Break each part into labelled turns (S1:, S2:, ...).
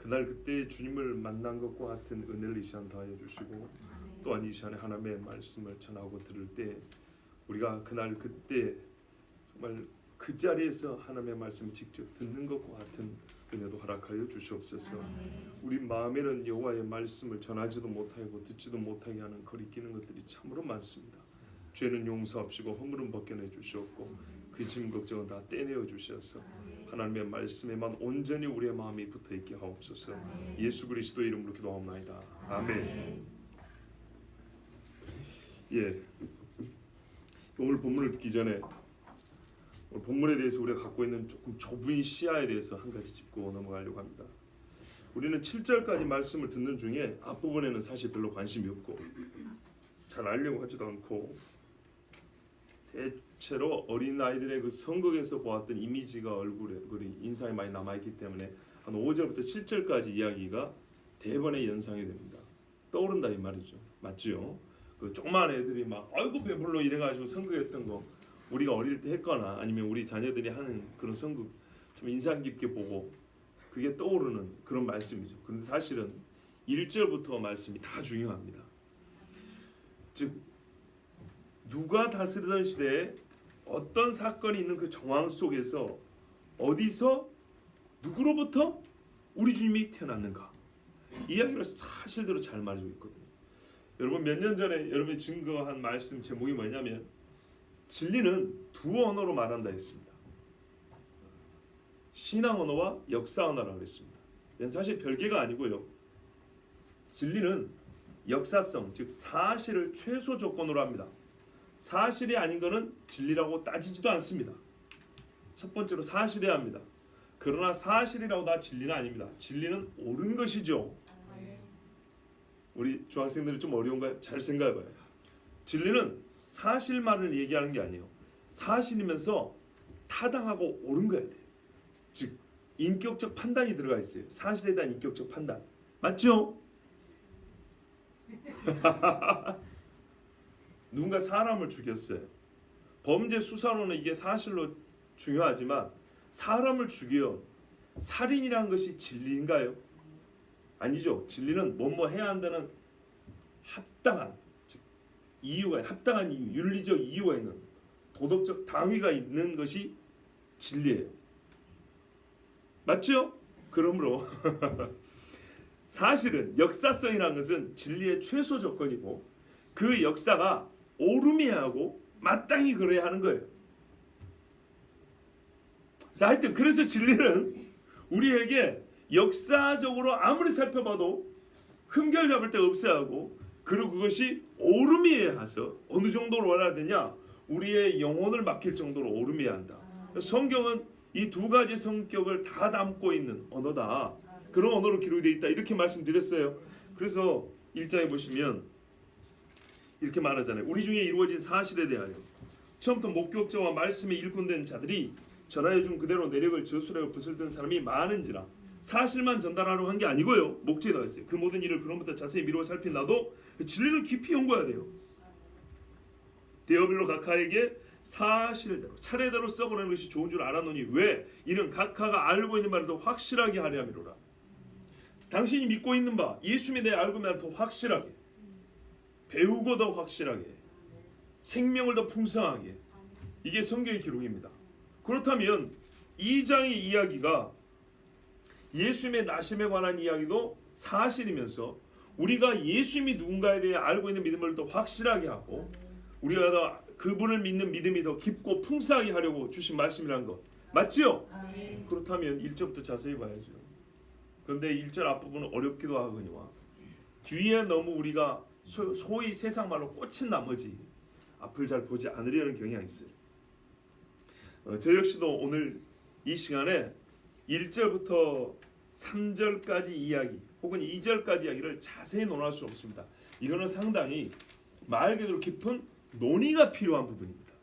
S1: 그날 그때 주님을 만난 것과 같은 은혜를 이 시간 더하여 주시고, 또한 이 시간에 하나님의 말씀을 전하고 들을 때 우리가 그날 그때 정말 그 자리에서 하나님의 말씀을 직접 듣는 것과 같은 은혜도 허락하여 주시옵소서. 우리 마음에는 여호와의 말씀을 전하지도 못하고 듣지도 못하게 하는 거리끼는 것들이 참으로 많습니다. 죄는 용서하시고 허물은 벗겨내 주시옵고 그 짐 걱정은 다 떼내어 주셔서 하나님의 말씀에만 온전히 우리의 마음이 붙어있게 하옵소서. 예수 그리스도의 이름으로 기도하옵나이다. 아멘. 예, 오늘 본문을 듣기 전에 오늘 본문에 대해서 우리가 갖고 있는 조금 좁은 시야에 대해서 한 가지 짚고 넘어가려고 합니다. 우리는 7절까지 말씀을 듣는 중에 앞부분에는 사실 별로 관심이 없고 잘 알려고 하지도 않고 대체로 어린아이들의 그 선극에서 보았던 이미지가 얼굴에 인상에 많이 남아있기 때문에 한 5절부터 7절까지 이야기가 대번에 연상이 됩니다. 떠오른다 이 말이죠. 맞죠? 그 조그만 애들이 막 아이고 배불러 이래가지고 선극했던 거 우리가 어릴 때 했거나 아니면 우리 자녀들이 하는 그런 선극 좀 인상 깊게 보고 그게 떠오르는 그런 말씀이죠. 그런데 사실은 1절부터 말씀이 다 중요합니다. 즉 누가 다스리던 시대에 어떤 사건이 있는 그 정황 속에서 어디서 누구로부터 우리 주님이 태어났는가 이야기를 사실대로 잘 말해주고 있거든요. 여러분 몇 년 전에 여러분이 증거한 말씀 제목이 뭐냐면 진리는 두 언어로 말한다 했습니다. 신앙 언어와 역사 언어라고 했습니다. 이건 사실 별개가 아니고요. 진리는 역사성 즉 사실을 최소 조건으로 합니다. 사실이 아닌 것은 진리라고 따지지도 않습니다. 첫 번째로 사실이어야 합니다. 그러나 사실이라고 다 진리는 아닙니다. 진리는 옳은 것이죠. 우리 중학생들이 좀 어려운가요? 잘 생각해봐요. 진리는 사실만을 얘기하는 게 아니에요. 사실이면서 타당하고 옳은 거야 돼요. 즉 인격적 판단이 들어가 있어요. 사실에 대한 인격적 판단. 맞죠? 누군가 사람을 죽였어요. 범죄 수사로는 이게 사실로 중요하지만 사람을 죽여 살인이라는 것이 진리인가요? 아니죠. 진리는 뭐뭐 해야 한다는 합당한 즉 이유가 합당한 이유, 윤리적 이유가 있는 도덕적 당위가 있는 것이 진리예요. 맞죠? 그러므로 사실은 역사성이라는 것은 진리의 최소 조건이고 그 역사가 옳음이어야 하고 마땅히 그래야 하는 거예요. 자, 하여튼 그래서 진리는 우리에게 역사적으로 아무리 살펴봐도 흠결 잡을 데가 없어야 하고 그리고 그것이 옳음이어야 해서 어느 정도로 원해야 되냐? 우리의 영혼을 맡길 정도로 옳음이어야 한다. 성경은 이 두 가지 성격을 다 담고 있는 언어다. 그런 언어로 기록이 되어 있다. 이렇게 말씀드렸어요. 그래서 1장에 보시면 이렇게 말하잖아요. 우리 중에 이루어진 사실에 대하여 처음부터 목격자와 말씀에 일꾼된 자들이 전하여 준 그대로 내력을 저술하여 붓을 든 사람이 많은지라 사실만 전달하려고 한 게 아니고요. 목적에 나와 있어요. 그 모든 일을 그로부터 자세히 미루어 살핀 나도 진리는 깊이 연구해야 돼요. 대여별로 각하에게 사실대로 차례대로 써보내는 것이 좋은 줄 알았노니 왜? 이는 각하가 알고 있는 말을 더 확실하게 하려 함이로라. 당신이 믿고 있는 바 예수님에 대해 알고 있는 말을 더 확실하게 배우고 더 확실하게 생명을 더 풍성하게 이게 성경의 기록입니다. 그렇다면 2장의 이야기가 예수님의 나심에 관한 이야기도 사실이면서 우리가 예수님이 누군가에 대해 알고 있는 믿음을 더 확실하게 하고 우리가 더 그분을 믿는 믿음이 더 깊고 풍성하게 하려고 주신 말씀이라는 것 맞지요? 그렇다면 1절부터 자세히 봐야죠. 그런데 1절 앞부분은 어렵기도 하거니와 뒤에 너무 우리가 소위 세상 말로 꽂힌 나머지 앞을 잘 보지 않으려는 경향이 있어요. 저 역시도 오늘 이 시간에 1절부터 3절까지 이야기 혹은 2절까지 이야기를 자세히 논할 수 없습니다. 이거는 상당히 말 그대로 깊은 논의가 필요한 부분입니다.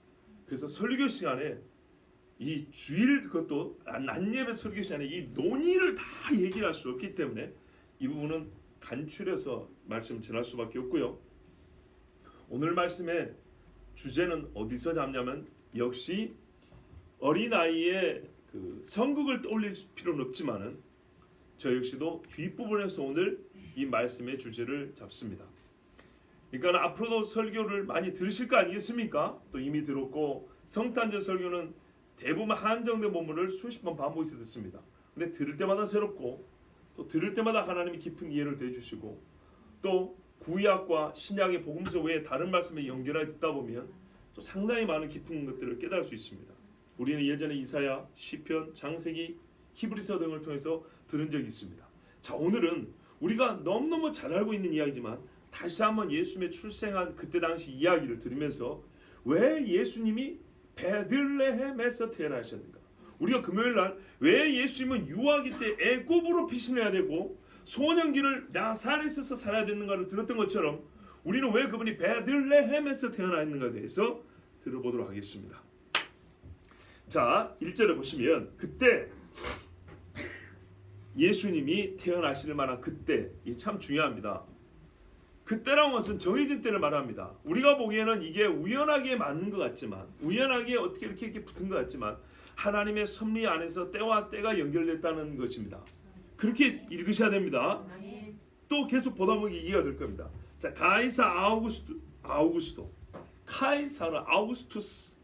S1: 그래서 설교 시간에 이 주일 그것도 낮예배 설교 시간에 이 논의를 다 얘기할 수 없기 때문에 이 부분은 간추려서 말씀 전할 수밖에 없고요. 오늘 말씀의 주제는 어디서 잡냐면 역시 어린아이의 그 성극을 떠올릴 필요는 없지만은 저 역시도 뒷부분에서 오늘 이 말씀의 주제를 잡습니다. 그러니까 앞으로도 설교를 많이 들으실 거 아니겠습니까? 또 이미 들었고 성탄절 설교는 대부분 한정된 본문을 수십 번 반복해서 듣습니다. 근데 들을 때마다 새롭고 또 들을 때마다 하나님이 깊은 이해를 대주시고 또 구약과 신약의 복음서 외에 다른 말씀에 연결해 듣다 보면 또 상당히 많은 깊은 것들을 깨달을 수 있습니다. 우리는 예전에 이사야, 시편, 창세기, 히브리서 등을 통해서 들은 적이 있습니다. 자, 오늘은 우리가 너무너무 잘 알고 있는 이야기지만 다시 한번 예수님의 출생한 그때 당시 이야기를 들으면서 왜 예수님이 베들레헴에서 태어나셨는가? 우리가 금요일날 왜 예수님은 유아기 때 애굽으로 피신해야 되고 소년기를 나사렛에서 살아야 되는가를 들었던 것처럼 우리는 왜 그분이 베들레헴에서 태어나 있는가에 대해서 들어보도록 하겠습니다. 자, 1절에 보시면 그때 예수님이 태어나실 만한 그때, 이게 참 중요합니다. 그때라는 것은 정해진 때를 말합니다. 우리가 보기에는 이게 우연하게 맞는 것 같지만, 우연하게 어떻게 이렇게 붙은 것 같지만 하나님의 섭리 안에서 때와 때가 연결됐다는 것입니다. 그렇게 읽으셔야 됩니다. 또 계속 보다 보면 이해가 될 겁니다. 자, 가이사 아우구스도, 카이사르 아우구스투스,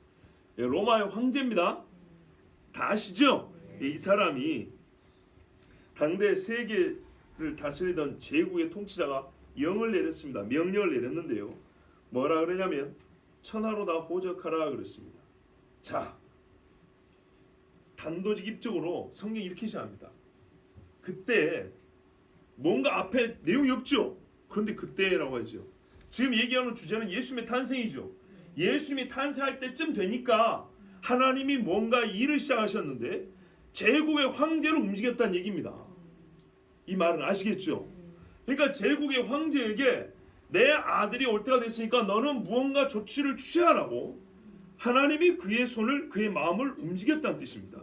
S1: 로마의 황제입니다. 다 아시죠? 이 사람이 당대 세계를 다스리던 제국의 통치자가 영을 내렸습니다. 명령을 내렸는데요. 뭐라 그러냐면 천하로 다 호적하라 그랬습니다. 자, 단도직입적으로 성경이 이렇게 시작합니다. 그때 뭔가 앞에 내용이 없죠. 그런데 그때라고 하죠. 지금 얘기하는 주제는 예수님의 탄생이죠. 예수님이 탄생할 때쯤 되니까 하나님이 뭔가 일을 시작하셨는데 제국의 황제로 움직였다는 얘기입니다. 이 말은 아시겠죠? 그러니까 제국의 황제에게 내 아들이 올 때가 됐으니까 너는 무언가 조치를 취하라고 하나님이 그의 손을, 그의 마음을 움직였다는 뜻입니다.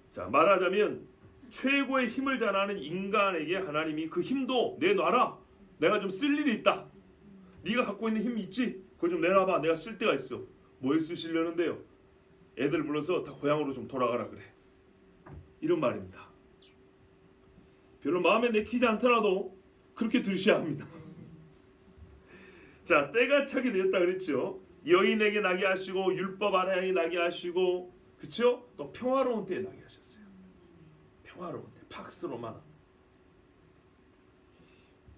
S1: 자, 말하자면 최고의 힘을 자랑하는 인간에게 하나님이 그 힘도 내놔라. 내가 좀 쓸 일이 있다. 네가 갖고 있는 힘이 있지? 그거 좀 내놔봐. 내가 쓸 데가 있어. 뭘 쓰시려는데요? 애들 불러서 다 고향으로 좀 돌아가라 그래. 이런 말입니다. 별로 마음에 내키지 않더라도 그렇게 들으셔야 합니다. 자, 때가 차게 되었다 그랬죠. 여인에게 나게 하시고 율법 아래에 나게 하시고, 그렇죠? 또 평화로운 때에 나게 하셨어요. 평화로운 때, 팍스 로마나.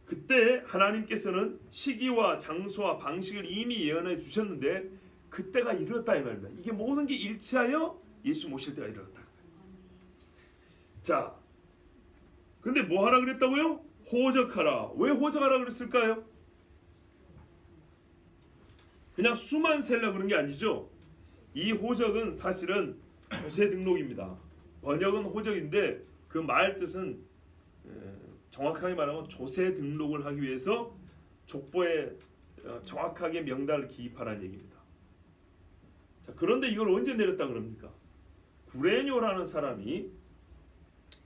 S1: 그때 하나님께서는 시기와 장소와 방식을 이미 예언해 주셨는데 그때가 이르렀다 이 말입니다. 이게 모든 게 일치하여 예수 모실 때가 이르렀다. 자, 근데 뭐 하라 그랬다고요? 호적하라. 왜 호적하라 그랬을까요? 그냥 수만 세려 그런 게 아니죠. 이 호적은 사실은 조세 등록입니다. 번역은 호적인데 그 말 뜻은 정확하게 말하면 조세 등록을 하기 위해서 족보에 정확하게 명단을 기입하라는 얘기입니다. 자, 그런데 이걸 언제 내렸다 그럽니까? 구레뇨라는 사람이,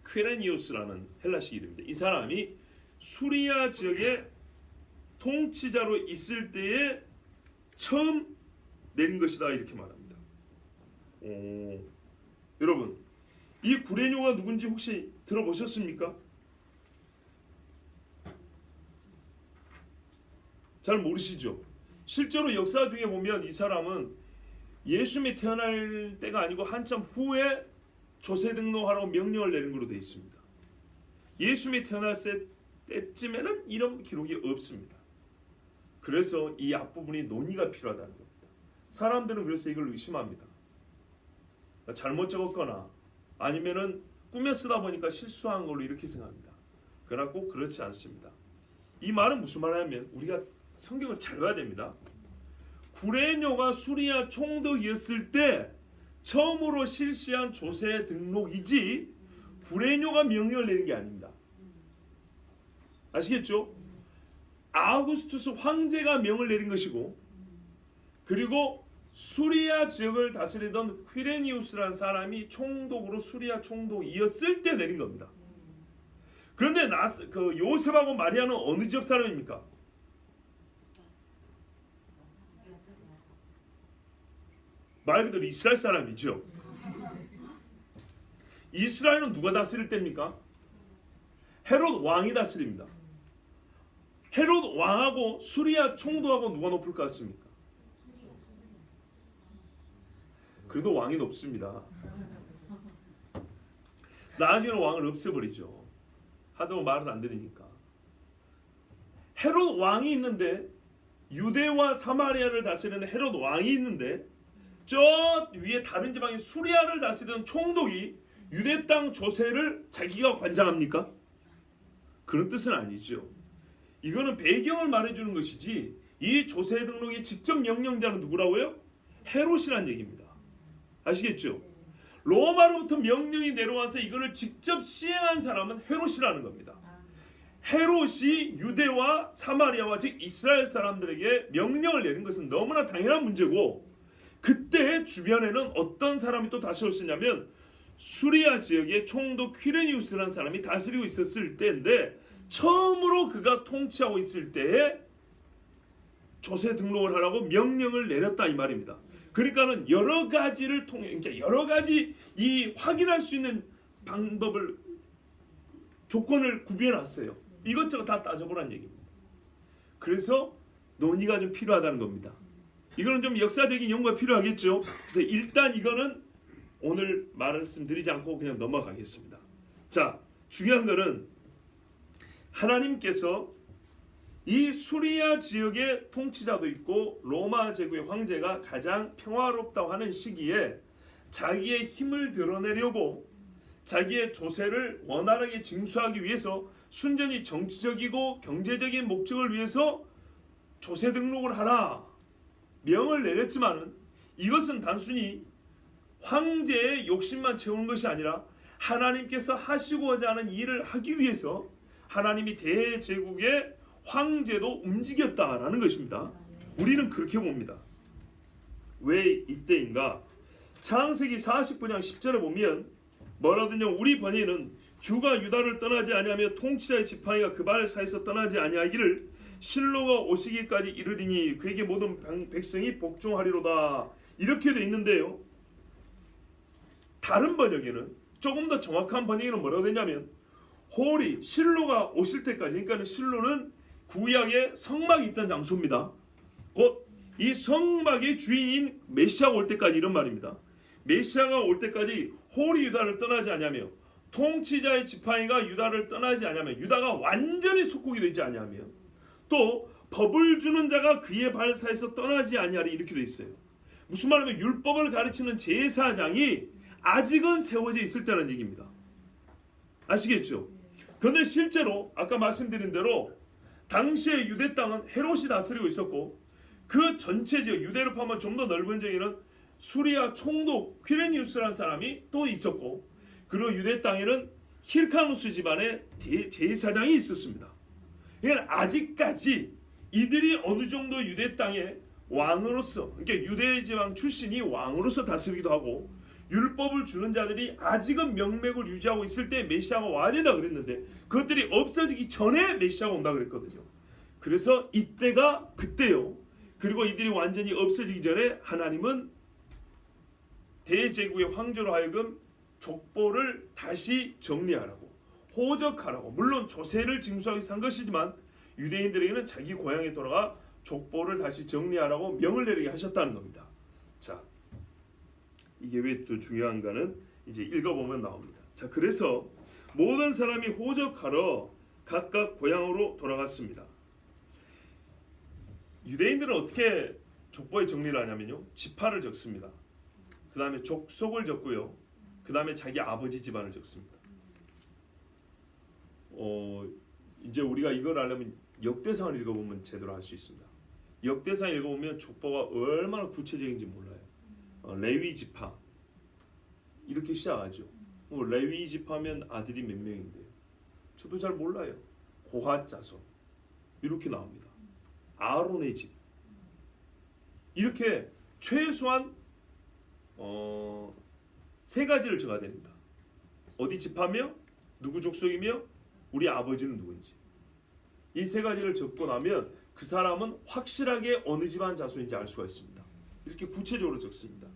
S1: 퀴레니우스라는 헬라식 이름입니다. 이 사람이 수리아 지역의 통치자로 있을 때에 처음 내린 것이다 이렇게 말합니다. 여러분, 이 구레뇨가 누군지 혹시 들어보셨습니까? 잘 모르시죠? 실제로 역사 중에 보면 이 사람은 예수님이 태어날 때가 아니고 한참 후에 조세 등록하라고 명령을 내린 걸로 되어 있습니다. 예수님이 태어날 때쯤에는 이런 기록이 없습니다. 그래서 이 앞부분이 논의가 필요하다는 겁니다. 사람들은 그래서 이걸 의심합니다. 잘못 적었거나 아니면은 꾸며 쓰다 보니까 실수한 걸로 이렇게 생각합니다. 그러나 꼭 그렇지 않습니다. 이 말은 무슨 말이냐면 우리가 성경을 잘 봐야 됩니다. 구레뇨가 수리아 총독이었을 때 처음으로 실시한 조세 등록이지 구레뇨가 명령을 내린 게 아닙니다. 아시겠죠? 아우구스투스 황제가 명을 내린 것이고, 그리고 수리아 지역을 다스리던 퀴레니우스라는 사람이 총독으로 수리아 총독이었을 때 내린 겁니다. 그런데 그 요셉하고 마리아는 어느 지역 사람입니까? 말 그대로 이스라엘 사람이죠. 이스라엘은 누가 다스릴 때입니까? 헤롯 왕이 다스립니다. 헤롯 왕하고 수리아 총독하고 누가 높을 것 같습니까? 그래도 왕이 높습니다. 나중에는 왕을 없애버리죠. 하도 말은 안 들으니까. 헤롯 왕이 있는데, 유대와 사마리아를 다스리는 헤롯 왕이 있는데, 저 위에 다른 지방인 수리아를 다스리는 총독이 유대 땅 조세를 자기가 관장합니까? 그런 뜻은 아니죠. 이거는 배경을 말해주는 것이지, 이 조세 등록의 직접 명령자는 누구라고요? 헤롯이란 얘기입니다. 아시겠죠? 로마로부터 명령이 내려와서 이거를 직접 시행한 사람은 헤롯이라는 겁니다. 헤롯이 유대와 사마리아와 즉 이스라엘 사람들에게 명령을 내린 것은 너무나 당연한 문제고, 그때 주변에는 어떤 사람이 또 다스렸었냐면 수리아 지역의 총독 퀴레니우스라는 사람이 다스리고 있었을 때인데, 처음으로 그가 통치하고 있을 때에 조세 등록을 하라고 명령을 내렸다 이 말입니다. 그러니까는 여러 가지를 통해, 그러니까 여러 가지 이 확인할 수 있는 방법을, 조건을 구비해놨어요. 이것저것 다 따져보라는 얘기입니다. 그래서 논의가 좀 필요하다는 겁니다. 이거는 좀 역사적인 연구가 필요하겠죠. 그래서 일단 이거는 오늘 말씀드리지 않고 그냥 넘어가겠습니다. 자, 중요한 거는 하나님께서 이 수리아 지역의 통치자도 있고 로마 제국의 황제가 가장 평화롭다고 하는 시기에 자기의 힘을 드러내려고 자기의 조세를 원활하게 징수하기 위해서 순전히 정치적이고 경제적인 목적을 위해서 조세 등록을 하라 명을 내렸지만은, 이것은 단순히 황제의 욕심만 채우는 것이 아니라 하나님께서 하시고자 하는 일을 하기 위해서 하나님이 대제국의 황제도 움직였다라는 것입니다. 우리는 그렇게 봅니다. 왜 이때인가? 창세기 49장 10절에 보면 뭐라더냐, 우리 번역에는 주가 유다를 떠나지 아니하며 통치자의 지팡이가 그 발 사이에서 떠나지 아니하기를 실로가 오시기까지 이르리니 그에게 모든 백성이 복종하리로다, 이렇게 돼 있는데요. 다른 번역에는, 조금 더 정확한 번역에는 뭐라고 되냐면 홀이 실로가 오실 때까지, 그러니까 실로는 구약의 성막이 있던 장소입니다. 곧 이 성막의 주인인 메시아가 올 때까지, 이런 말입니다. 메시아가 올 때까지 홀이 유다를 떠나지 아니하며 통치자의 지팡이가 유다를 떠나지 아니하며, 유다가 완전히 속국이 되지 아니하며, 또 법을 주는 자가 그의 발 사이에서 떠나지 아니하리, 이렇게 돼 있어요. 무슨 말이냐면 율법을 가르치는 제사장이 아직은 세워져 있을 때라는 얘기입니다. 아시겠죠? 그런데 실제로 아까 말씀드린 대로 당시의 유대 땅은 헤롯이 다스리고 있었고, 그 전체 지역, 유대로 포함한 좀 더 넓은 지역에는 수리아 총독 퀴레니우스라는 사람이 또 있었고, 그리고 유대 땅에는 히르카누스 집안의 제사장이 있었습니다. 그러니까 아직까지 이들이 어느 정도 유대 땅의 왕으로서, 그러니까 유대 지방 출신이 왕으로서 다스리기도 하고, 율법을 주는 자들이 아직은 명맥을 유지하고 있을 때 메시아가 와야 된다 그랬는데, 그것들이 없어지기 전에 메시아가 온다 그랬거든요. 그래서 이때가 그때요. 그리고 이들이 완전히 없어지기 전에 하나님은 대제국의 황제로 하여금 족보를 다시 정리하라고, 호적하라고, 물론 조세를 징수하기 위해서 한 것이지만 유대인들에게는 자기 고향에 돌아가 족보를 다시 정리하라고 명을 내리게 하셨다는 겁니다. 자, 이게 왜 또 중요한가는 이제 읽어보면 나옵니다. 자, 그래서 모든 사람이 호적하러 각각 고향으로 돌아갔습니다. 유대인들은 어떻게 족보에 정리를 하냐면요, 지파를 적습니다. 그 다음에 족속을 적고요, 그 다음에 자기 아버지 집안을 적습니다. 이제 우리가 이걸 알려면 역대상을 읽어보면 제대로 알 수 있습니다. 역대상 읽어보면 족보가 얼마나 구체적인지 몰라요. 레위 지파 이렇게 시작하죠. 레위 지파면 아들이 몇 명인데요? 저도 잘 몰라요. 고핫 자손 이렇게 나옵니다. 아론의 집 이렇게 최소한 세 가지를 적어야 됩니다. 어디 지파며, 누구 족속이며, 우리 아버지는 누구인지, 이 세 가지를 적고 나면 그 사람은 확실하게 어느 집안 자손인지 알 수가 있습니다. 이렇게 구체적으로 적습니다.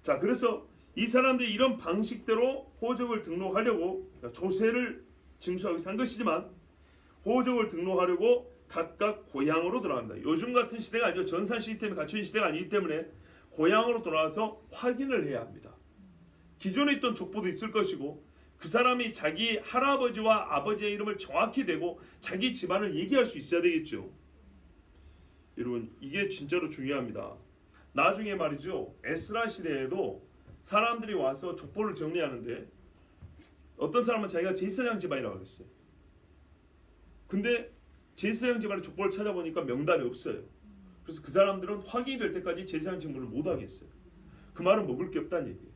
S1: 자, 그래서 이 사람들이 이런 방식대로 호적을 등록하려고 조세를 징수하기 위해서 한 것이지만 호적을 등록하려고 각각 고향으로 돌아갑니다. 요즘 같은 시대가 아니죠. 전산 시스템이 갖춰진 시대가 아니기 때문에 고향으로 돌아와서 확인을 해야 합니다. 기존에 있던 족보도 있을 것이고 그 사람이 자기 할아버지와 아버지의 이름을 정확히 대고 자기 집안을 얘기할 수 있어야 되겠죠. 여러분 이게 진짜로 중요합니다. 나중에 말이죠. 에스라 시대에도 사람들이 와서 족보를 정리하는데 어떤 사람은 자기가 제사장 집안이라고 그랬어요. 근데 제사장 집안의 족보를 찾아보니까 명단이 없어요. 그래서 그 사람들은 확인이 될 때까지 제사장 직무를 못 하겠어요. 그 말은 먹을 게 없다는 얘기예요.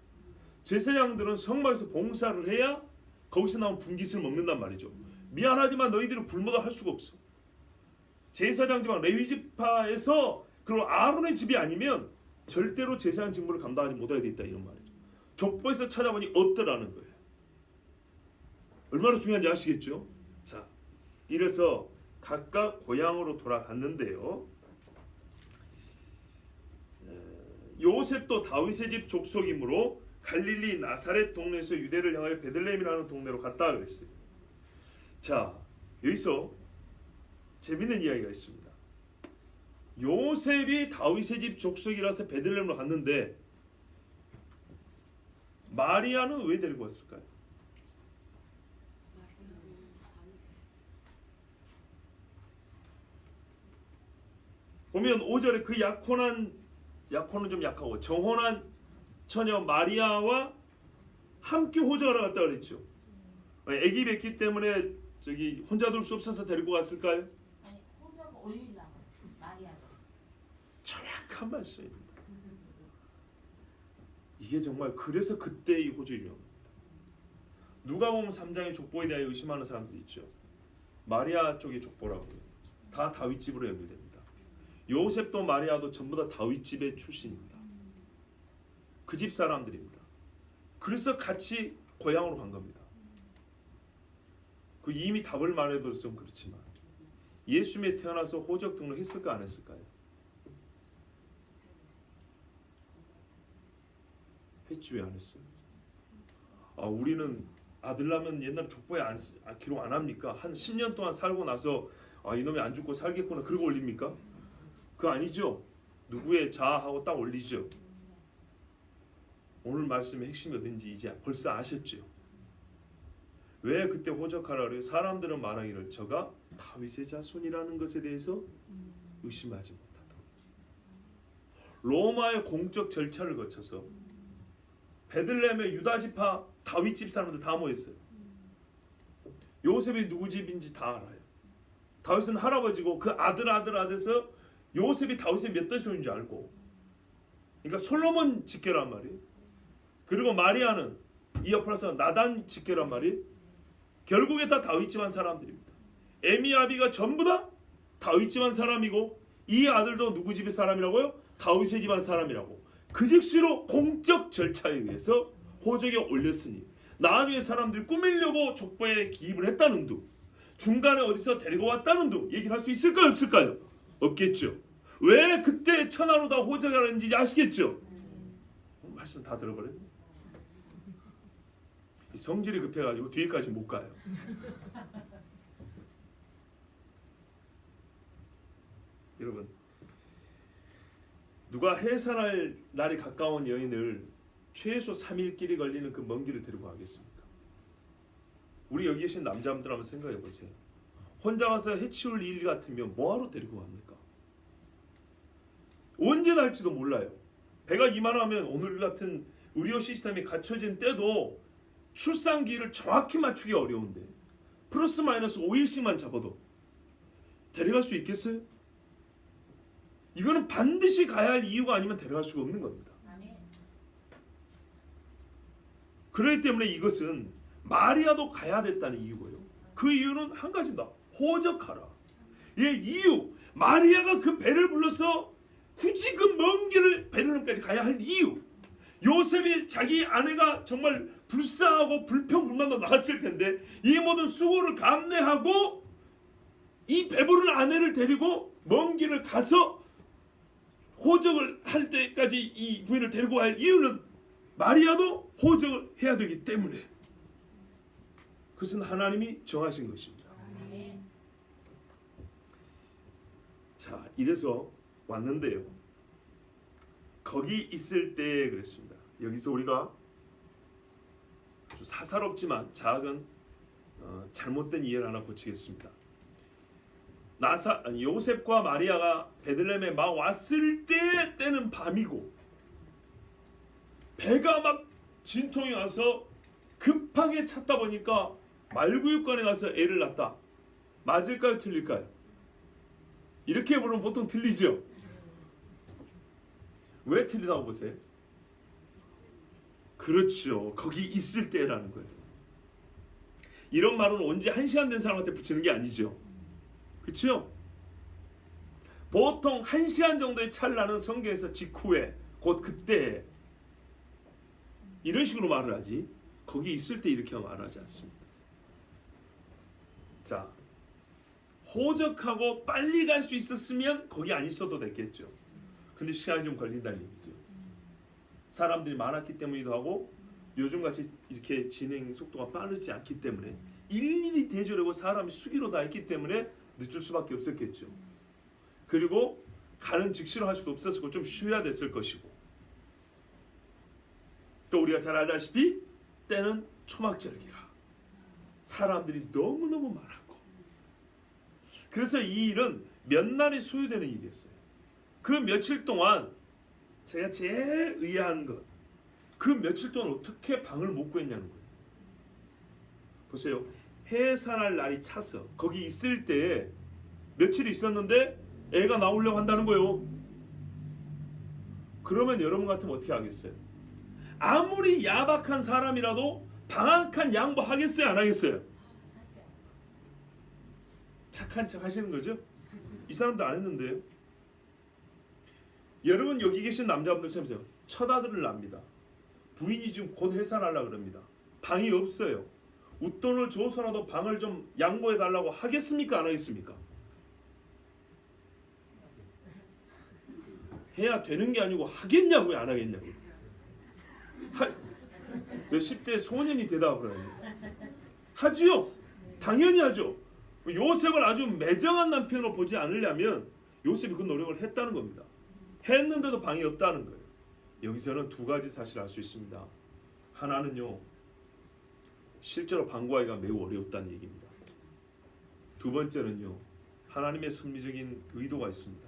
S1: 제사장들은 성막에서 봉사를 해야 거기서 나온 분깃을 먹는단 말이죠. 미안하지만 너희들이 굶어도 할 수가 없어. 제사장 집안 레위 지파에서 그리고 아론의 집이 아니면 절대로 제사장 직무를 감당하지 못하게 돼 있다 이런 말이죠. 족보에서 찾아보니 없더라는 거예요. 얼마나 중요한지 아시겠죠? 자, 이래서 각각 고향으로 돌아갔는데요. 요셉도 다윗의 집 족속이므로 갈릴리 나사렛 동네에서 유대를 향하여 베들레헴이라는 동네로 갔다 그랬어요. 자, 여기서 재밌는 이야기가 있습니다. 요셉이 다윗의 집 족속이라서 베들레헴으로 갔는데 마리아는 왜 데리고 왔을까요? 보면 5절에 그 약혼은 좀 약하고 정혼한 처녀 마리아와 함께 호적하러 갔다 그랬죠. 아기 뵙기 때문에 저기 혼자 둘 수 없어서 데리고 갔을까요?
S2: 아니 호적 올리려고 마리아도.
S1: 정확한 말씀입니다. 이게 정말 그래서 그때의 호적이 중요합니다. 누가복음 3장의 족보에 대하여 의심하는 사람들이 있죠. 마리아 쪽의 족보라고요. 다 다윗 집으로 연결됩니다. 요셉도 마리아도 전부 다 다윗 집의 출신입니다. 그 집 사람들입니다. 그래서 같이 고향으로 간 겁니다. 그 이미 답을 말해버렸으면 그렇지만 예수님이 태어나서 호적 등록했을까 안 했을까요? 했지 왜 안 했어요? 우리는 아들 낳으면 옛날에 족보에 기록 안 합니까? 한 10년 동안 살고 나서 이놈이 안 죽고 살겠구나 그러고 올립니까? 그거 아니죠. 누구의 자아하고 딱 올리죠. 오늘 말씀의 핵심이 어딘지 이제 벌써 아셨죠. 왜 그때 호적하라 그래요? 사람들은 말하기를 저가 다윗의 자손이라는 것에 대해서 의심하지 못하다. 로마의 공적 절차를 거쳐서 베들레헴의 유다 지파 다윗 집 사람들 다 모였어요. 요셉이 누구 집인지 다 알아요. 다윗은 할아버지고 그 아들에서 요셉이 다윗의 몇 대손인지 알고, 그러니까 솔로몬 직계란 말이에요. 그리고 마리아는 이 옆에서 나단 직계란 말이에요. 결국에 다 다윗 집안 사람들입니다. 에미아비가 전부 다 다윗 집안 사람이고 이 아들도 누구 집의 사람이라고요? 다윗의 집안 사람이라고. 그 즉시로 공적 절차에 의해서 호적에 올렸으니 나중에 사람들이 꾸미려고 족보에 기입을 했다는 둥, 중간에 어디서 데리고 왔다는 둥 얘기를 할 수 있을까요? 없을까요? 없겠죠. 왜 그때 천하로 다 호적하는지 아시겠죠? 말씀 다 들어버렸네. 성질이 급해가지고 뒤에까지 못 가요. 여러분, 누가 해산할 날이 가까운 여인을 최소 3일 길이 걸리는 그 먼 길을 데리고 가겠습니까? 우리 여기 계신 남자분들 한번 생각해 보세요. 혼자 가서 해치울 일 같으면 뭐하러 데리고 갑니까? 언제 날지도 몰라요. 배가 이만하면 오늘 같은 의료 시스템이 갖춰진 때도 출산기를 정확히 맞추기 어려운데 플러스 마이너스 5일씩만 잡아도 데려갈 수 있겠어요? 이거는 반드시 가야 할 이유가 아니면 데려갈 수가 없는 겁니다. 그렇기 때문에 이것은 마리아도 가야 됐다는 이유고요. 그 이유는 한 가지입니다. 호적하라. 이유, 마리아가 그 배를 불러서 굳이 그 먼 길을 베들레헴까지 가야 할 이유, 요셉이 자기 아내가 정말 불쌍하고 불평불만도 나갔을 텐데 이 모든 수고를 감내하고 이 배부른 아내를 데리고 먼 길을 가서 호적을 할 때까지 이 부인을 데리고 갈 이유는 마리아도 호적을 해야 되기 때문에 그것은 하나님이 정하신 것입니다. 자, 이래서 왔는데요. 거기 있을 때 그랬습니다. 여기서 우리가 아주 사사롭지만 작은 잘못된 이해를 하나 고치겠습니다. 요셉과 마리아가 베들레헴에 막 왔을 때는 밤이고 배가 막 진통이 와서 급하게 찾다 보니까 말구육관에 가서 애를 낳다. 맞을까요? 틀릴까요? 이렇게 보면 보통 틀리죠. 왜 틀리다고 보세요? 그렇죠. 거기 있을 때라는 거예요. 이런 말은 온지 1시간 된 사람한테 붙이는 게 아니죠. 그렇죠? 보통 1시간 정도의 차를 나는 성경에서 직후에 곧 그때 이런 식으로 말을 하지 거기 있을 때 이렇게 말하지 않습니다. 자, 호적하고 빨리 갈 수 있었으면 거기 안 있어도 됐겠죠. 근데 시간이 좀 걸린다는 얘기죠. 사람들이 많았기 때문이기도 하고 요즘같이 이렇게 진행 속도가 빠르지 않기 때문에 일일이 대조하고 사람이 수기로 다 있기 때문에 늦을 수밖에 없었겠죠. 그리고 가는 즉시로 할 수도 없었고 좀 쉬어야 됐을 것이고 또 우리가 잘 알다시피 때는 초막절기라 사람들이 너무너무 많았고 그래서 이 일은 몇 날이 소요되는 일이었어요. 그 며칠 동안 제가 제일 의아한 것 그 며칠 동안 어떻게 방을 못 구했냐는 거예요. 보세요. 해산할 날이 차서 거기 있을 때 며칠 있었는데 애가 나오려고 한다는 거예요. 그러면 여러분 같으면 어떻게 하겠어요? 아무리 야박한 사람이라도 방 한 칸 양보하겠어요? 안 하겠어요? 착한 척 하시는 거죠? 이 사람도 안 했는데요. 여러분 여기 계신 남자분들 참으세요. 첫 아들을 낳습니다. 부인이 지금 곧 해산하려고 그럽니다. 방이 없어요. 웃돈을 줘서라도 방을 좀 양보해 달라고 하겠습니까? 안 하겠습니까? 해야 되는 게 아니고 하겠냐고요? 안 하겠냐고요? 몇 10대 소년이 대답을 해요. 하지요. 당연히 하죠. 요셉을 아주 매정한 남편으로 보지 않으려면 요셉이 그 노력을 했다는 겁니다. 했는데도 방이 없다는 거예요. 여기서는 두 가지 사실을 알 수 있습니다. 하나는요. 실제로 방 구하기가 매우 어려웠다는 얘기입니다. 두 번째는요. 하나님의 섭리적인 의도가 있습니다.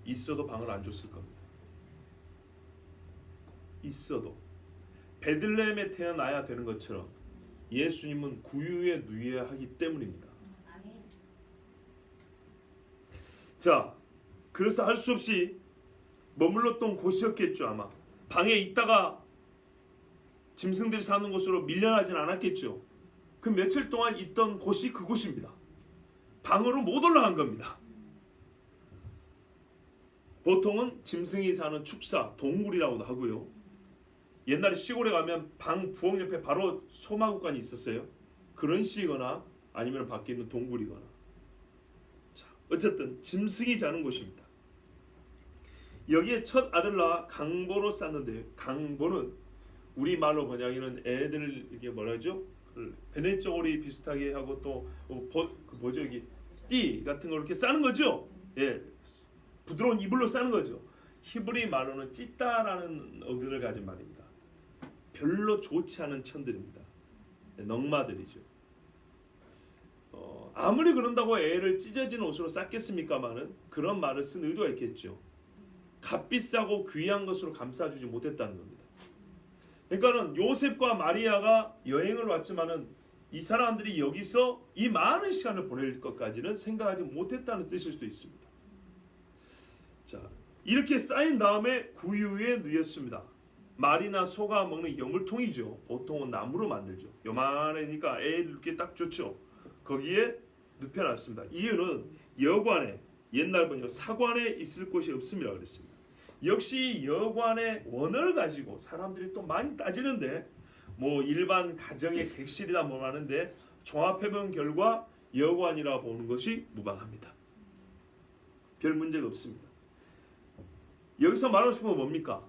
S1: 있어도 방을 안 줬을 겁니다. 있어도 베들레헴에 태어나야 되는 것처럼 예수님은 구유에 누이어야 하기 때문입니다. 자, 그래서 할 수 없이 머물렀던 곳이었겠죠. 아마 방에 있다가 짐승들이 사는 곳으로 밀려나진 않았겠죠. 그 며칠 동안 있던 곳이 그곳입니다. 방으로 못 올라간 겁니다. 보통은 짐승이 사는 축사, 동굴이라고도 하고요. 옛날에 시골에 가면 방 부엌 옆에 바로 소마구간이 있었어요. 그런 시거나 아니면 밖에 있는 동굴이거나. 자, 어쨌든 짐승이 자는 곳입니다. 여기에 첫 아들 낳아 강보로 쌌는데 강보는 우리 말로 번역하는 애들 이게 뭐라죠? 베네쪼리 비슷하게 하고 또 뭐죠 여기 띠 같은 걸 이렇게 싸는 거죠. 예, 부드러운 이불로 싸는 거죠. 히브리 말로는 찢다라는 어근을 가진 말입니다. 별로 좋지 않은 천들입니다. 넝마들이죠. 아무리 그런다고 애를 찢어진 옷으로 쌌겠습니까마는 그런 말을 쓴 의도가 있겠죠. 값비싸고 귀한 것으로 감싸주지 못했다는 겁니다. 그러니까는 요셉과 마리아가 여행을 왔지만은 이 사람들이 여기서 이 많은 시간을 보낼 것까지는 생각하지 못했다는 뜻일 수도 있습니다. 자, 이렇게 쌓인 다음에 구유에 누였습니다. 말이나 소가 먹는 여물통이죠. 보통은 나무로 만들죠. 요만하니까 애를 이렇게 딱 좋죠. 거기에 눕혀놨습니다. 이유는 여관에 옛날 번역 사관에 있을 곳이 없음이라고 그랬습니다. 역시 여관의 원을 가지고 사람들이 또 많이 따지는데 뭐 일반 가정의 객실이다 뭐 하는데 종합해본 결과 여관이라 보는 것이 무방합니다. 별 문제가 없습니다. 여기서 말하고 싶은 건 뭡니까?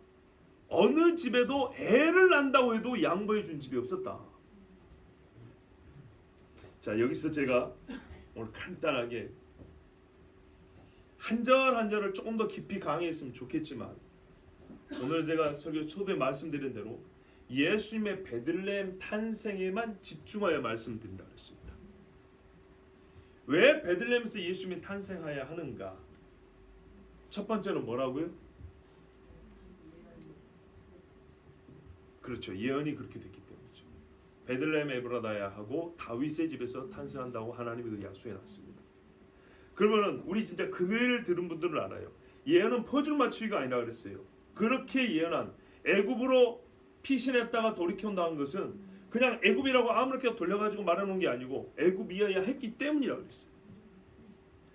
S1: 어느 집에도 애를 낳는다고 해도 양보해 준 집이 없었다. 자, 여기서 제가 오늘 간단하게 한 절 한 절을 조금 더 깊이 강의했으면 좋겠지만, 오늘 제가 설교 초대에 말씀드린 대로 예수님의 베들레헴 탄생에만 집중하여 말씀드린다 그랬습니다. 왜 베들레헴에서 예수님이 탄생하여야 하는가? 첫 번째는 뭐라고요? 그렇죠. 예언이 그렇게 됐기 때문이죠. 베들레헴 에브라다야 하고 다윗의 집에서 탄생한다고 하나님이 그 약속해 놨습니다. 그러면은 우리 진짜 금요일 들은 분들은 알아요. 예언은 퍼즐 맞추기가 아니라 그랬어요. 그렇게 예언한 애굽으로 피신했다가 돌이켜온다는 것은 그냥 애굽이라고 아무렇게 돌려가지고 말해놓은 게 아니고 애굽이어야 했기 때문이라고 그랬어요.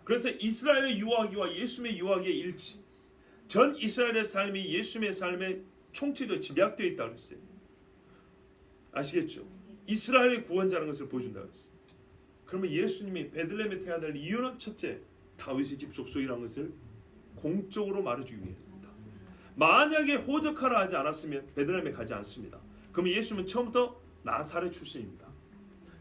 S1: 그래서 이스라엘의 유하기와 예수님의 유하기의 일치, 전 이스라엘의 삶이 예수님의 삶에 총체적으로 집약되어 있다고 그랬어요. 아시겠죠? 이스라엘의 구원자라는 것을 보여준다고 했어요. 그러면 예수님이 베들레헴에 태어나야 될 이유는 첫째, 다윗의 집 속속이라는 것을 공적으로 말해주기 위해입니다. 만약에 호적하라 하지 않았으면 베들레헴에 가지 않습니다. 그러면 예수님은 처음부터 나사렛 출신입니다.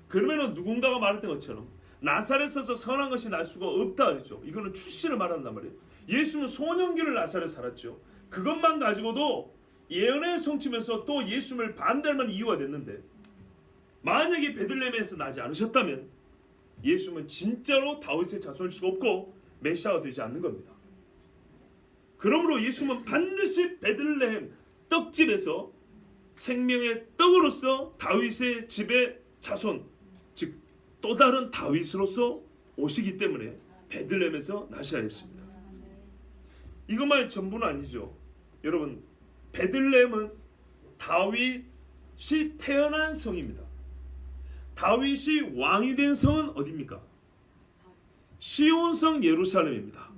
S1: 그러면은 누군가가 말했던 것처럼 나사렛에서 선한 것이 날 수가 없다 그랬죠. 이거는 출신을 말한단 말이에요. 예수는 소년기를 나사렛 살았죠. 그것만 가지고도 예언의 성취면서 또 예수님을 반대할 만한 이유가 됐는데, 만약에 베들레헴에서 나지 않으셨다면 예수님은 진짜로 다윗의 자손일 수가 없고 메시아가 되지 않는 겁니다. 그러므로 예수님은 반드시 베들레헴 떡집에서 생명의 떡으로서 다윗의 집의 자손, 즉 또 다른 다윗으로서 오시기 때문에 베들레헴에서 나셔야 했습니다. 이것만이 전부는 아니죠. 여러분, 베들레헴은 다윗이 태어난 성입니다. 다윗이 왕이 된 성은 어디입니까? 시온성 예루살렘입니다.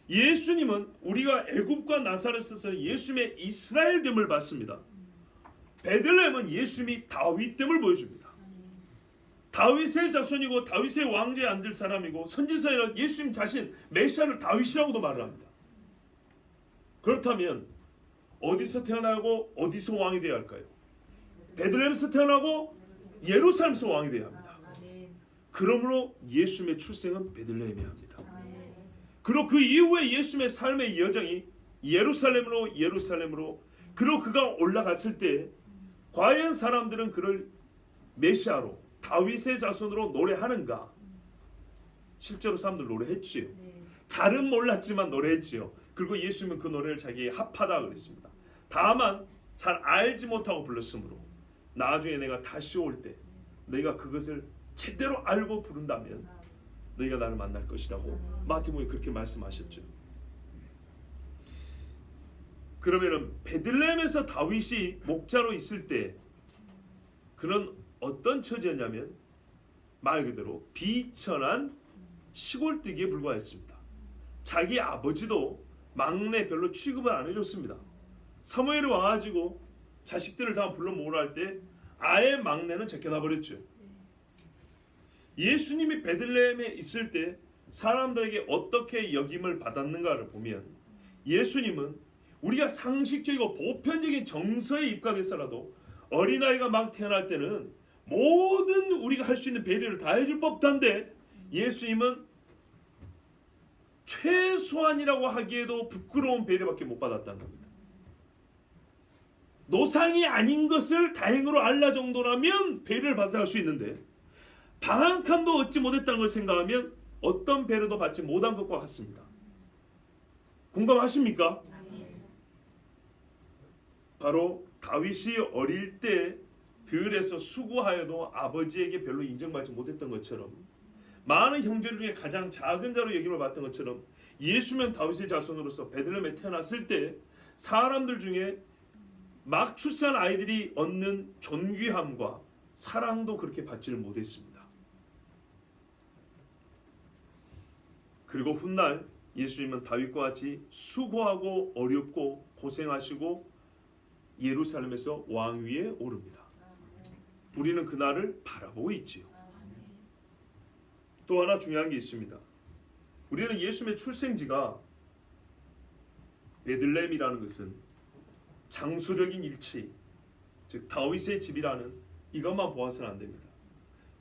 S1: 예수님은 우리가 애굽과 나사렛에서 예수님의 이스라엘됨을 받습니다. 베들레헴은 예수님이 다윗됨을 보여줍니다. 다윗의 자손이고 다윗의 왕좌에 앉을 사람이고, 선지서에는 예수님 자신 메시아를 다윗이라고도 말을 합니다. 그렇다면 어디서 태어나고 어디서 왕이 되어야 할까요? 베들레헴에서 태어나고 예루살렘에서 왕이 되어야 합니다. 그러므로 예수님의 출생은 베들레헴이어야 합니다. 그리고 그 이후에 예수님의 삶의 여정이 예루살렘으로 그리고 그가 올라갔을 때 과연 사람들은 그를 메시아로 다윗의 자손으로 노래하는가? 실제로 사람들 노래했지요. 잘은 몰랐지만 노래했지요. 그리고 예수님은 그 노래를 자기에게 합하다 그랬습니다. 다만 잘 알지 못하고 불렀으므로 나중에 내가 다시 올 때 너희가 그것을 제대로 알고 부른다면 너희가 나를 만날 것이라고 마태복음에 그렇게 말씀하셨죠. 그러면은 베들레헴에서 다윗이 목자로 있을 때 그는 어떤 처지였냐면 말 그대로 비천한 시골뜨기에 불과했습니다. 자기 아버지도 막내 별로 취급을 안 해줬습니다. 사무엘이 와가지고 자식들을 다 불러 모으라 할 때 아예 막내는 제껴놔 버렸죠. 예수님이 베들레헴에 있을 때 사람들에게 어떻게 여김을 받았는가를 보면 예수님은 우리가 상식적이고 보편적인 정서에 입각해서라도 어린아이가 막 태어날 때는 모든 우리가 할 수 있는 배려를 다 해줄 법한데 예수님은 최소한이라고 하기에도 부끄러운 배려밖에 못 받았다는 겁니다. 노상이 아닌 것을 다행으로 알라 정도라면 배려를 받아갈 수 있는데 방 한 칸도 얻지 못했다는 걸 생각하면 어떤 배려도 받지 못한 것과 같습니다. 공감하십니까? 바로 다윗이 어릴 때 들에서 수고하여도 아버지에게 별로 인정받지 못했던 것처럼, 많은 형제들 중에 가장 작은 자로 여김을 받던 것처럼 예수면 다윗의 자손으로서 베들레헴에 태어났을 때 사람들 중에 막 출산한 아이들이 얻는 존귀함과 사랑도 그렇게 받지를 못했습니다. 그리고 훗날 예수님은 다윗과 같이 수고하고 어렵고 고생하시고 예루살렘에서 왕위에 오릅니다. 우리는 그날을 바라보고 있지요. 또 하나 중요한 게 있습니다. 우리는 예수님의 출생지가 베들레헴이라는 것은 장소적인 일치, 즉 다윗의 집이라는 이것만 보아서는 안 됩니다.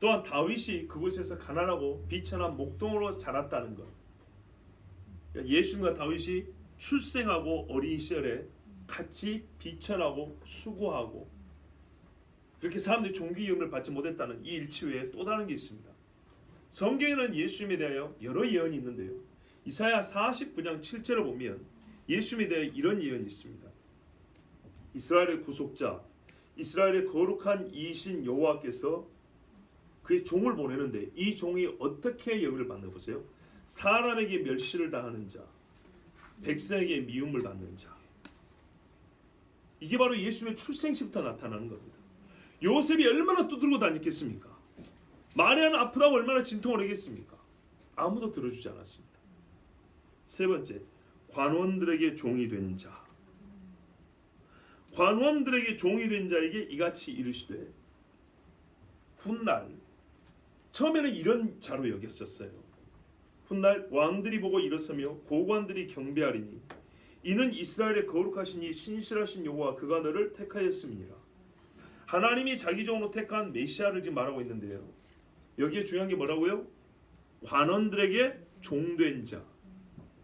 S1: 또한 다윗이 그곳에서 가난하고 비천한 목동으로 자랐다는 것. 그러니까 예수님과 다윗이 출생하고 어린 시절에 같이 비천하고 수고하고 그렇게 사람들이 존귀임을 받지 못했다는 이 일치 외에 또 다른 게 있습니다. 성경에는 예수님에 대하여 여러 예언이 있는데요. 이사야 49장 7절을 보면 예수님에 대해 이런 예언이 있습니다. 이스라엘의 구속자, 이스라엘의 거룩한 이이신 여호와께서 그의 종을 보내는데 이 종이 어떻게 영을 받는 보세요. 사람에게 멸시를 당하는 자, 백성에게 미움을 받는 자. 이게 바로 예수님의 출생시부터 나타나는 겁니다. 요셉이 얼마나 두드리고 다녔겠습니까? 마리아는 아프다고 얼마나 진통을 하겠습니까? 아무도 들어주지 않았습니다. 세 번째, 관원들에게 종이 된 자. 관원들에게 종이 된 자에게 이같이 이르시되 훗날, 처음에는 이런 자로 여겼었어요. 훗날 왕들이 보고 일어서며 고관들이 경배하리니 이는 이스라엘의 거룩하신 이 신실하신 여호와 그가 너를 택하였음이니라. 하나님이 자기 종으로 택한 메시아를 지금 말하고 있는데요. 여기에 중요한 게 뭐라고요? 관원들에게 종된 자.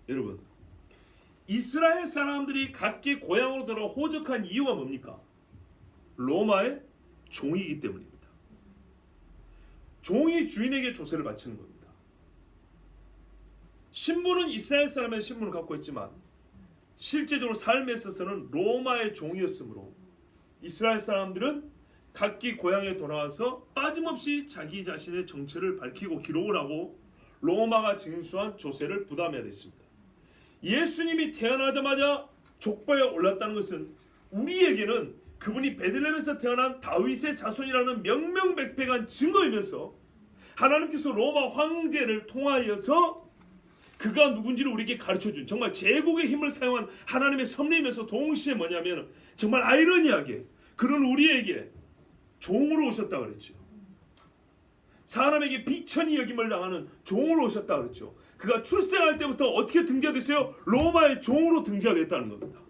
S1: 여러분, 이스라엘 사람들이 각기 고향으로 돌아와 호적한 이유가 뭡니까? 로마의 종이기 때문입니다. 종이 주인에게 조세를 바치는 겁니다. 신분은 이스라엘 사람의 신분을 갖고 있지만 실제적으로 삶에 있어서는 로마의 종이었으므로 이스라엘 사람들은 각기 고향에 돌아와서 빠짐없이 자기 자신의 정체를 밝히고 기록을 하고 로마가 징수한 조세를 부담해야 됐습니다. 예수님이 태어나자마자 족보에 올랐다는 것은 우리에게는 그분이 베들레헴에서 태어난 다윗의 자손이라는 명명백백한 증거이면서 하나님께서 로마 황제를 통하여서 그가 누군지를 우리에게 가르쳐준 정말 제국의 힘을 사용한 하나님의 섭리이면서 동시에 뭐냐면 정말 아이러니하게 그는 우리에게 종으로 오셨다 그랬죠. 사람에게 비천히 여김을 당하는 종으로 오셨다 그랬죠. 그가 출생할 때부터 어떻게 등재됐어요? 로마의 종으로 등재가 됐다는 겁니다.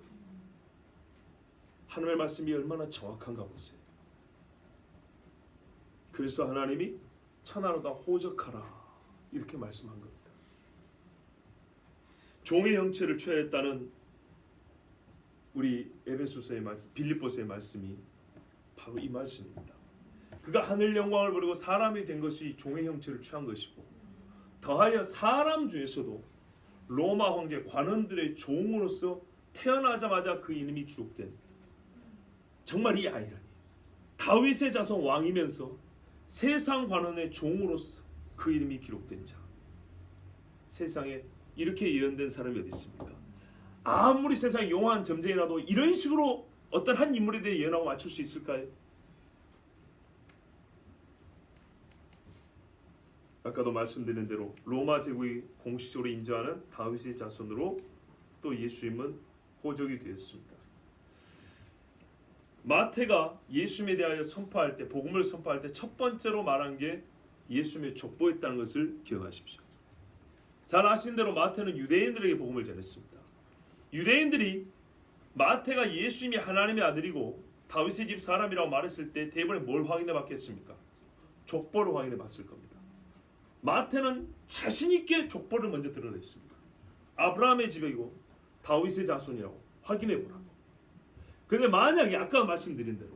S1: 하나님의 말씀이 얼마나 정확한가 보세요. 그래서 하나님이 천하로다 호적하라 이렇게 말씀한 겁니다. 종의 형체를 취하였다는 우리 에베소서의 말씀, 빌립보서의 말씀이 바로 이 말씀입니다. 그가 하늘 영광을 버리고 사람이 된 것이 종의 형체를 취한 것이고 더하여 사람 중에서도 로마 황제 관원들의 종으로서 태어나자마자 그 이름이 기록된 정말 이 아이러니 다윗의 자손 왕이면서 세상 관원의 종으로서 그 이름이 기록된 자. 세상에 이렇게 예언된 사람이 어디 있습니까? 아무리 세상에 용한 점쟁이라도 이런 식으로 어떤 한 인물에 대해 예언하고 맞출 수 있을까요? 아까도 말씀드린 대로 로마 제국이 공식적으로 인정하는 다윗의 자손으로 또 예수님은 호적이 되었습니다. 마태가 예수님에 대하여 선포할 때 복음을 선포할 때 첫 번째로 말한 게 예수님의 족보였다는 것을 기억하십시오. 잘 아시는 대로 마태는 유대인들에게 복음을 전했습니다. 유대인들이 마태가 예수님이 하나님의 아들이고 다윗의 집 사람이라고 말했을 때 대부분에 뭘 확인해 봤겠습니까? 족보를 확인해 봤을 겁니다. 마태는 자신 있게 족보를 먼저 드러냈습니다. 아브라함의 집이고 다윗의 자손이라고 확인해 보라고. 그런데 만약에 아까 말씀드린 대로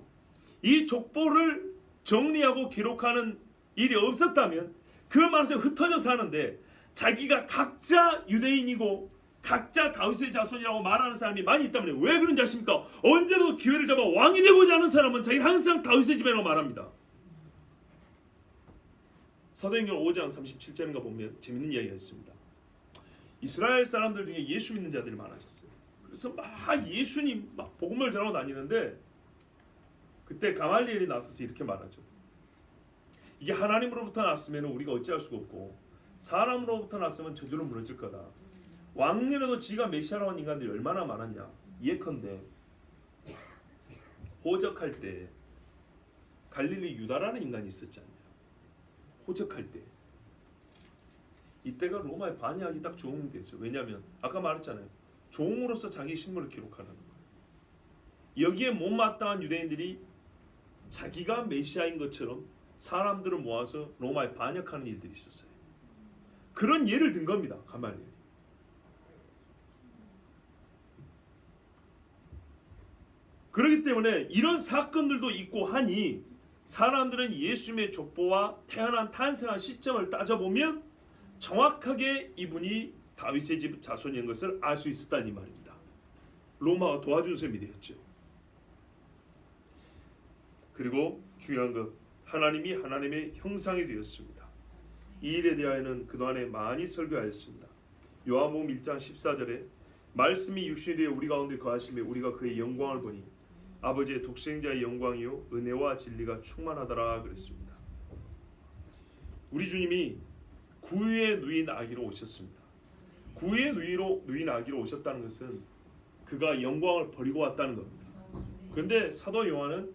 S1: 이 족보를 정리하고 기록하는 일이 없었다면 그 말씀에 흩어져서 하는데 자기가 각자 유대인이고 각자 다윗의 자손이라고 말하는 사람이 많이 있다면 왜 그런지 아십니까? 언제도 기회를 잡아 왕이 되고자 하는 사람은 자기는 항상 다윗의 집이라고 말합니다. 사도행전 5장 37절인가 보면 재밌는 이야기가 있습니다. 이스라엘 사람들 중에 예수 믿는 자들이 많아졌어요. 그래서 막 예수님 막 복음을 전하고 다니는데 그때 가말리엘이 나서서 이렇게 말하죠. 이게 하나님으로부터 났으면 우리가 어찌할 수가 없고 사람으로부터 났으면 저절로 무너질 거다. 왕년에도 지가 메시아라고 하는 인간들이 얼마나 많았냐. 예컨대 호적할 때 갈릴리 유다라는 인간이 있었지 않냐. 호적할 때 이때가 로마의 반역이 딱 좋은 데였어요. 왜냐하면 아까 말했잖아요. 종으로서 자기 신분을 기록하는 거예요. 여기에 못마땅한 유대인들이 자기가 메시아인 것처럼 사람들을 모아서 로마에 반역하는 일들이 있었어요. 그런 예를 든 겁니다. 가말리엘이. 그렇기 때문에 이런 사건들도 있고 하니 사람들은 예수님의 족보와 태어난 탄생한 시점을 따져보면 정확하게 이분이 다윗의 집 자손인 것을 알 수 있었다는 이 말입니다. 로마가 도와준 셈이 되었죠. 그리고 중요한 것, 하나님이 하나님의 형상이 되었습니다. 이 일에 대하여는 그동안에 많이 설교하였습니다. 요한복음 1장 14절에 말씀이 육신이 되어 우리 가운데 거하시며 우리가 그의 영광을 보니 아버지의 독생자의 영광이요 은혜와 진리가 충만하더라 그랬습니다. 우리 주님이 구유의 누인 아기로 오셨습니다. 구유의 누인 아기로 오셨다는 것은 그가 영광을 버리고 왔다는 겁니다. 그런데 사도 요한은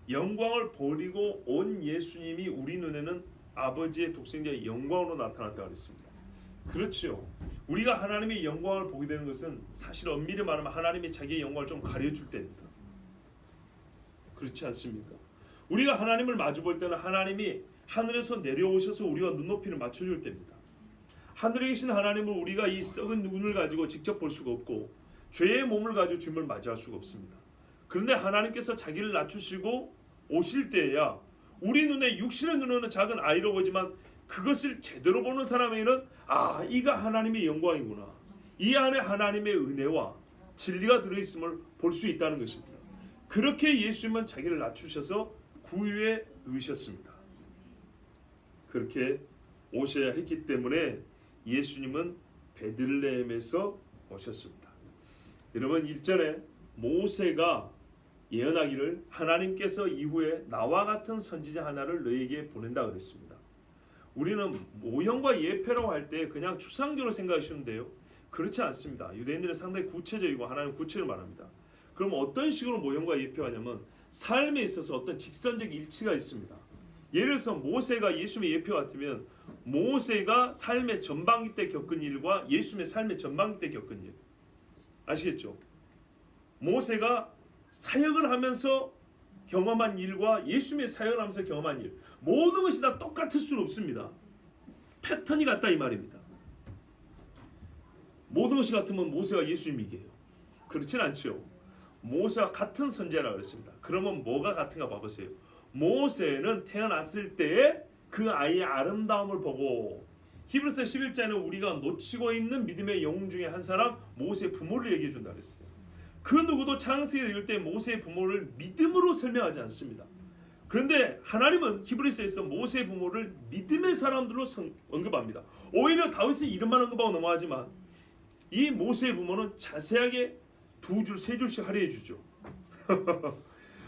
S1: 영광을 버리고 온 예수님이 우리 눈에는 아버지의 독생자의 영광으로 나타났다고 그랬습니다. 그렇지요. 우리가 하나님의 영광을 보게 되는 것은 사실 엄밀히 말하면 하나님이 자기의 영광을 좀 가려줄 때입니다. 그렇지 않습니까? 우리가 하나님을 마주 볼 때는 하나님이 하늘에서 내려오셔서 우리가 눈높이를 맞춰줄 때입니다. 하늘에 계신 하나님을 우리가 이 썩은 눈을 가지고 직접 볼 수가 없고 죄의 몸을 가지고 주님을 맞이할 수가 없습니다. 그런데 하나님께서 자기를 낮추시고 오실 때에야 우리 눈에 육신의 눈으로는 작은 아이로 보지만 그것을 제대로 보는 사람에게는 아, 이가 하나님의 영광이구나. 이 안에 하나님의 은혜와 진리가 들어있음을 볼 수 있다는 것입니다. 그렇게 예수님은 자기를 낮추셔서 구유에 누이셨습니다. 그렇게 오셔야 했기 때문에 예수님은 베들레헴에서 오셨습니다. 여러분 1절에 모세가 예언하기를 하나님께서 이후에 나와 같은 선지자 하나를 너에게 보낸다 그랬습니다. 우리는 모형과 예표라고 할 때 그냥 추상적으로 생각하시는데요. 그렇지 않습니다. 유대인들은 상당히 구체적이고 하나님 구체를 말합니다. 그럼 어떤 식으로 모형과 예표하냐면 삶에 있어서 어떤 직선적 일치가 있습니다. 예를 들어서 모세가 예수님의 예표 같으면 모세가 삶의 전반기 때 겪은 일과 예수님의 삶의 전반기 때 겪은 일 아시겠죠? 모세가 사역을 하면서 경험한 일과 예수님의 사역을 하면서 경험한 일 모든 것이 다 똑같을 수는 없습니다. 패턴이 같다 이 말입니다. 모든 것이 같으면 모세가 예수님이게요. 그렇진 않죠. 모세와 같은 선지자라고 그랬습니다. 그러면 뭐가 같은가 봐보세요. 모세는 태어났을 때에 그 아이의 아름다움을 보고 히브리서 11장에는 우리가 놓치고 있는 믿음의 영웅 중에 한 사람 모세의 부모를 얘기해 준다 그랬어요. 그 누구도 창세기 읽을 때 모세의 부모를 믿음으로 설명하지 않습니다. 그런데 하나님은 히브리서에서 모세의 부모를 믿음의 사람들로 언급합니다. 오히려 다윗의 이름만 언급하고 넘어가지만 이 모세의 부모는 자세하게 두 줄, 세 줄씩 할애해 주죠.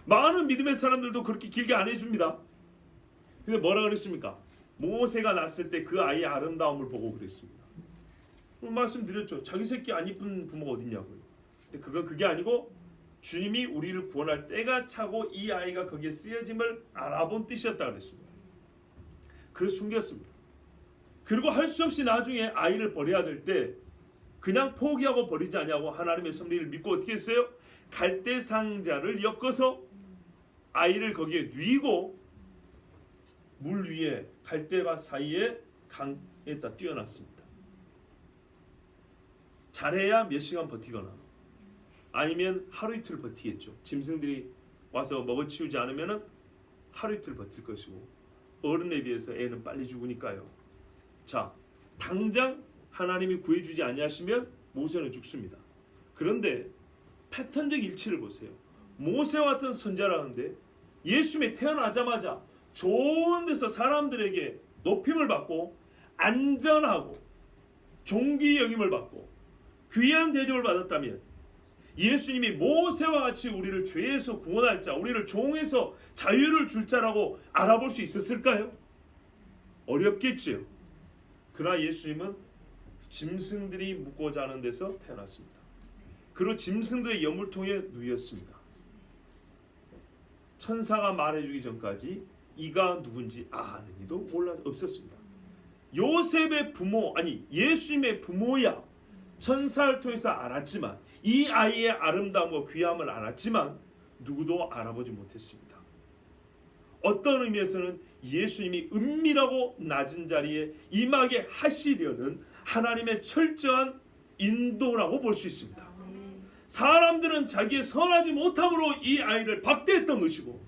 S1: 많은 믿음의 사람들도 그렇게 길게 안 해줍니다. 근데 뭐라 그랬습니까? 모세가 낳았을 때 그 아이의 아름다움을 보고 그랬습니다. 말씀드렸죠. 자기 새끼 안 이쁜 부모가 어딨냐고요. 근데 그게 아니고 주님이 우리를 구원할 때가 차고 이 아이가 거기에 쓰여짐을 알아본 뜻이었다 그랬습니다. 그래서 숨겼습니다. 그리고 할 수 없이 나중에 아이를 버려야 될 때 그냥 포기하고 버리지 않냐고 하나님의 섭리를 믿고 어떻게 했어요? 갈대 상자를 엮어서 아이를 거기에 뉘고 물 위에 갈대밭 사이에 강에다 띄워놨습니다. 잘해야 몇 시간 버티거나 아니면 하루 이틀 버티겠죠. 짐승들이 와서 먹어치우지 않으면 하루 이틀 버틸 것이고 어른에 비해서 애는 빨리 죽으니까요. 자, 당장 하나님이 구해주지 아니하시면 모세는 죽습니다. 그런데 패턴적 일치를 보세요. 모세와 같은 선자라는데 예수님이 태어나자마자 좋은 데서 사람들에게 높임을 받고 안전하고 존귀 여김을 받고 귀한 대접을 받았다면 예수님이 모세와 같이 우리를 죄에서 구원할 자, 우리를 종에서 자유를 줄 자라고 알아볼 수 있었을까요? 어렵겠지요. 그러나 예수님은 짐승들이 묵고 자는 데서 태어났습니다. 그리고 짐승들의 여물통에 누였습니다. 천사가 말해주기 전까지 이가 누군지 아는 이도 없었습니다. 요셉의 부모, 아니 예수님의 부모야 천사를 통해서 알았지만 이 아이의 아름다움과 귀함을 알았지만 누구도 알아보지 못했습니다. 어떤 의미에서는 예수님이 은밀하고 낮은 자리에 임하게 하시려는 하나님의 철저한 인도라고 볼 수 있습니다. 사람들은 자기의 선하지 못함으로 이 아이를 박대했던 것이고,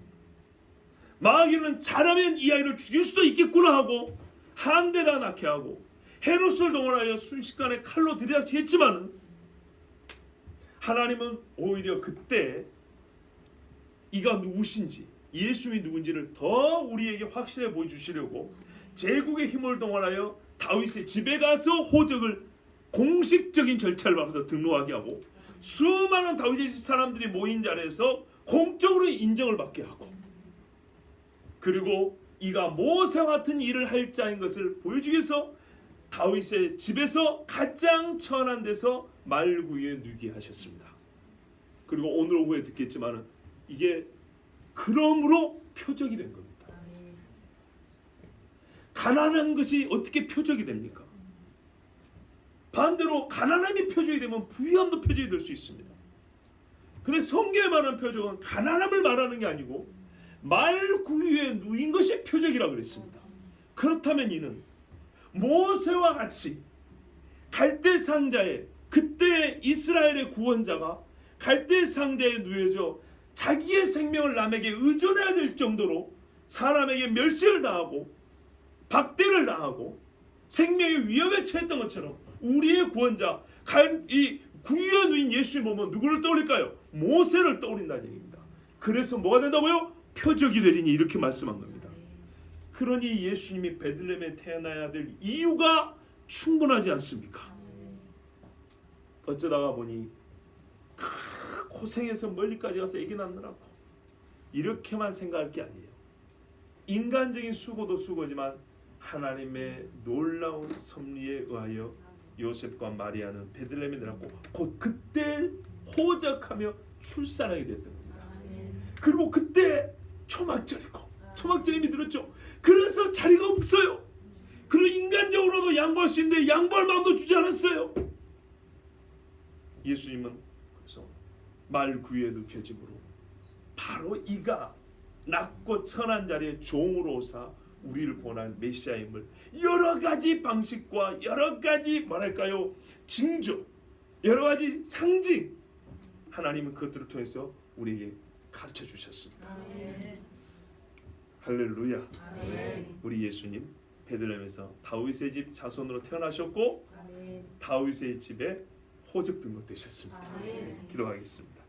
S1: 마귀는 잘하면 이 아이를 죽일 수도 있겠구나 하고 한 대다 낳게 하고 헤롯을 동원하여 순식간에 칼로 들이닥치 했지만, 하나님은 오히려 그때 이가 누구신지, 예수님이 누군지를 더 우리에게 확실히 보여주시려고 제국의 힘을 동원하여 다윗의 집에 가서 호적을 공식적인 절차를 밟아서 등록하게 하고, 수많은 다윗의 집 사람들이 모인 자리에서 공적으로 인정을 받게 하고, 그리고 이가 모세와 같은 일을 할 자인 것을 보여주기 위해서 다윗의 집에서 가장 천한 데서 말구유에 누게 하셨습니다. 그리고 오늘 오후에 듣겠지만 이게 그러므로 표적이 된 겁니다. 가난한 것이 어떻게 표적이 됩니까? 반대로 가난함이 표적이 되면 부유함도 표적이 될 수 있습니다. 그래서 성경에 말하는 표적은 가난함을 말하는 게 아니고 말구유에 누인 것이 표적이라고 그랬습니다. 그렇다면 이는 모세와 같이 갈대 상자에, 그때 이스라엘의 구원자가 갈대 상자에 누워져 자기의 생명을 남에게 의존해야 될 정도로 사람에게 멸시를 당하고 박대를 당하고 생명의 위협에 처했던 것처럼 우리의 구원자, 이 구유에 누인 예수님 보면 누구를 떠올릴까요? 모세를 떠올린다는 얘기입니다. 그래서 뭐가 된다고요? 표적이 되리니, 이렇게 말씀한 겁니다. 그러니 예수님이 베들레헴에 태어나야 될 이유가 충분하지 않습니까? 어쩌다가 보니 고생해서 멀리까지 가서 애기 낳느라고 이렇게만 생각할 게 아니에요. 인간적인 수고도 수고지만 하나님의 놀라운 섭리에 의하여 요셉과 마리아는 베들레헴에 내려갔고 곧 그때 호적하며 출산하게 됐던 겁니다. 그리고 그때 초막절임이 들었죠. 그래서 자리가 없어요. 그리고 인간적으로도 양보할 수 있는데 양보할 마음도 주지 않았어요. 예수님은 그래서 말구유에 눕혀짐으로 바로 이가 낮고 천한 자리에 종으로 오사 우리를 구원할 메시아임을 여러 가지 방식과 여러 가지 뭐랄까요, 징조, 여러 가지 상징, 하나님은 그것들을 통해서 우리에게 가르쳐 주셨습니다. 할렐루야. 우리 예수님 베들레헴에서 다윗의 집 자손으로 태어나셨고 다윗의 집에 호적 등록되셨습니다. 기도하겠습니다.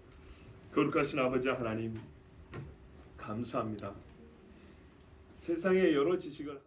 S1: 거룩하신 아버지 하나님, 감사합니다. 세상의 여러 지식을